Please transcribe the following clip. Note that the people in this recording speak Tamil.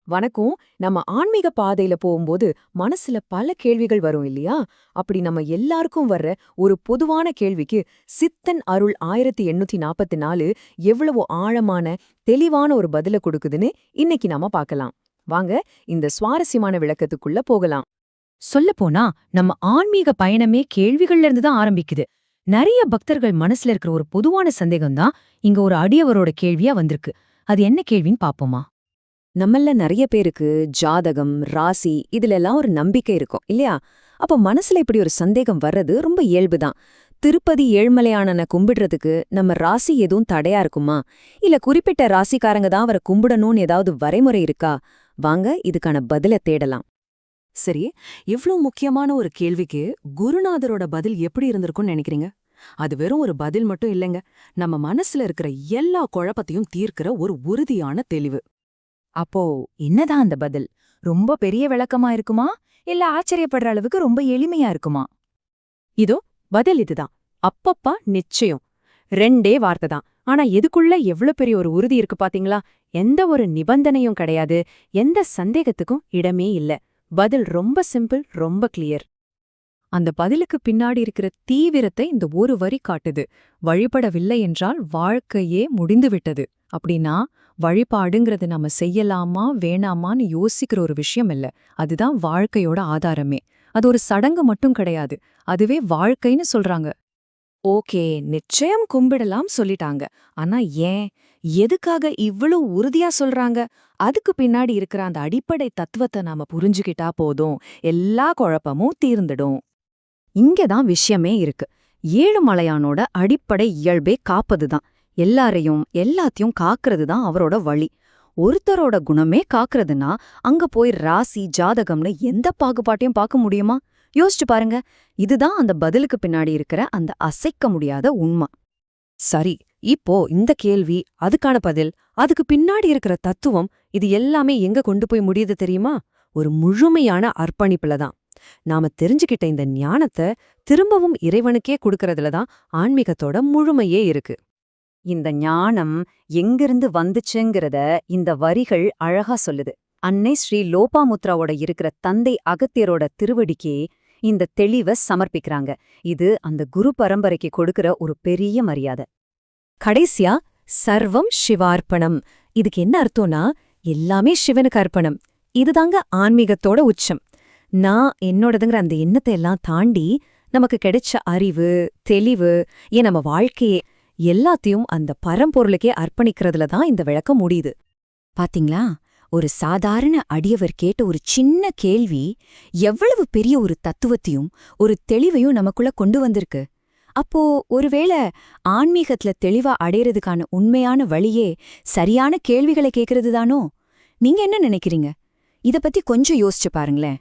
வணக்கம். நம்ம ஆன்மீக பாதையில போகும்போது மனசுல பல கேள்விகள் வரும் இல்லையா? அப்படி நம்ம எல்லாருக்கும் வர்ற ஒரு பொதுவான கேள்விக்கு சித்தன் அருள் 1844 எவ்வளவு ஆழமான, தெளிவான ஒரு பதில கொடுக்குதுன்னு இன்னைக்கு நாம பார்க்கலாம். வாங்க இந்த சுவாரஸ்யமான விளக்கத்துக்குள்ள போகலாம். சொல்லப்போனா நம்ம ஆன்மீக பயணமே கேள்விகள்ல இருந்து தான் ஆரம்பிக்குது. நிறைய பக்தர்கள் மனசுல இருக்கிற ஒரு பொதுவான சந்தேகம் தான் இங்க ஒரு அடியவரோட கேள்வியா வந்திருக்கு. அது என்ன கேள்வின்னு பாப்போமா? நம்மள நிறைய பேருக்கு ஜாதகம், ராசி இதுலெல்லாம் ஒரு நம்பிக்கை இருக்கும் இல்லையா? அப்ப மனசுல இப்படி ஒரு சந்தேகம் வர்றது ரொம்ப இயல்புதான். திருப்பதி ஏழ்மலையானனை கும்பிடுறதுக்கு நம்ம ராசி எதுவும் தடையா இருக்குமா? இல்ல குறிப்பிட்ட ராசிக்காரங்க தான் அவரை கும்பிடணும்னு ஏதாவது வரைமுறை இருக்கா? வாங்க இதுக்கான பதில தேடலாம். சரி, இவ்ளோ முக்கியமான ஒரு கேள்விக்கு குருநாதரோட பதில் எப்படி இருந்திருக்கும்னு நினைக்கிறீங்க? அது வெறும் ஒரு பதில் மட்டும் இல்லைங்க, நம்ம மனசுல இருக்கிற எல்லா குழப்பத்தையும் தீர்க்கிற ஒரு உறுதியான தெளிவு. அப்போ என்னதான் அந்த பதில்? ரொம்ப பெரிய விளக்கமா இருக்குமா? இல்ல ஆச்சரியப்படுற அளவுக்கு ரொம்ப எளிமையா இருக்குமா? இதோ பதில் இதுதான். அப்பப்பா நிச்சயம். ரெண்டே வார்த்தை தான். ஆனா எதுக்குள்ள எவ்ளோ பெரிய ஒரு உறுதி இருக்கு பாத்தீங்களா? எந்த ஒரு நிபந்தனையும் கிடையாது, எந்த சந்தேகத்துக்கும் இடமே இல்ல. பதில் ரொம்ப சிம்பிள், ரொம்ப கிளியர். அந்த பதிலுக்கு பின்னாடி இருக்கிற தீவிரத்தை இந்த ஒரு வரி காட்டுது. வழிபடவில்லை என்றால் வாழ்க்கையே முடிந்துவிட்டது. அப்படின்னா வழிபாடுங்கிறது நம்ம செய்யலாமா வேணாமான்னு யோசிக்கிற ஒரு விஷயம் இல்ல. அதுதான் வாழ்க்கையோட ஆதாரமே. அது ஒரு சடங்கு மட்டும் கிடையாது, அதுவே வாழ்க்கைன்னு சொல்றாங்க. ஓகே, நிச்சயம் கும்பிடலாம் சொல்லிட்டாங்க. ஆனா ஏன், எதுக்காக இவ்வளவு உறுதியா சொல்றாங்க? அதுக்கு பின்னாடி இருக்கிற அந்த அடிப்படை தத்துவத்தை நாம புரிஞ்சுக்கிட்டா போதும், எல்லா குழப்பமும் தீர்ந்துடும். இங்கதான் விஷயமே இருக்கு. ஏழுமலையானோட அடிப்படை இயல்பே காப்பதுதான். எல்லாரையும் எல்லாத்தையும் காக்கிறது தான் அவரோட வழி. ஒருத்தரோட குணமே காக்கிறதுனா அங்க போய் ராசி ஜாதகம்னு எந்த பாகுபாட்டையும் பார்க்க முடியுமா? யோசிச்சு பாருங்க. இதுதான் அந்த பதிலுக்கு பின்னாடி இருக்கிற அந்த அசைக்க முடியாத உண்மை. சரி, இப்போ இந்த கேள்வி, அதுக்கான பதில், அதுக்கு பின்னாடி இருக்கிற தத்துவம், இது எல்லாமே எங்க கொண்டு போய் முடியுது தெரியுமா? ஒரு முழுமையான அர்ப்பணிப்புல தான். நாம தெரிஞ்சுக்கிட்ட இந்த ஞானத்தை திரும்பவும் இறைவனுக்கே கொடுக்கறதுல தான் ஆன்மீகத்தோட முழுமையே இருக்கு. இந்த ஞானம் எங்கிருந்து வந்துச்சுங்கிறத இந்த வரிகள் அழகா சொல்லுது. அன்னை ஸ்ரீ லோபாமுத்ராவோட இருக்கிற தந்தை அகத்தியரோட திருவடிக்கே இந்த தெளிவை சமர்ப்பிக்கிறாங்க. இது அந்த குரு பரம்பரைக்கு கொடுக்கிற ஒரு பெரிய மரியாதை. கடைசியா சர்வம் சிவார்ப்பணம். இதுக்கு என்ன அர்த்தம்னா, எல்லாமே சிவனுக்கு அர்ப்பணம். இதுதாங்க ஆன்மீகத்தோட உச்சம். நான் என்னோடதுங்கிற அந்த எண்ணத்தை எல்லாம் தாண்டி நமக்கு கிடைச்ச அறிவு, தெளிவு, ஏன் நம்ம வாழ்க்கையே எல்லாத்தையும் அந்த பரம்பொருளுக்கே அர்ப்பணிக்கிறதுல தான் இந்த விளக்கம் முடியுது. பாத்தீங்களா, ஒரு சாதாரண அடியவர் கேட்ட ஒரு சின்ன கேள்வி எவ்வளவு பெரிய ஒரு தத்துவத்தையும் ஒரு தெளிவையும் நமக்குள்ள கொண்டு வந்திருக்கு. அப்போ ஒருவேளை ஆன்மீகத்துல தெளிவா அடையறதுக்கான உண்மையான வழியே சரியான கேள்விகளை கேட்கறது தானோ? நீங்க என்ன நினைக்கிறீங்க? இத பத்தி கொஞ்சம் யோசிச்சு பாருங்களேன்.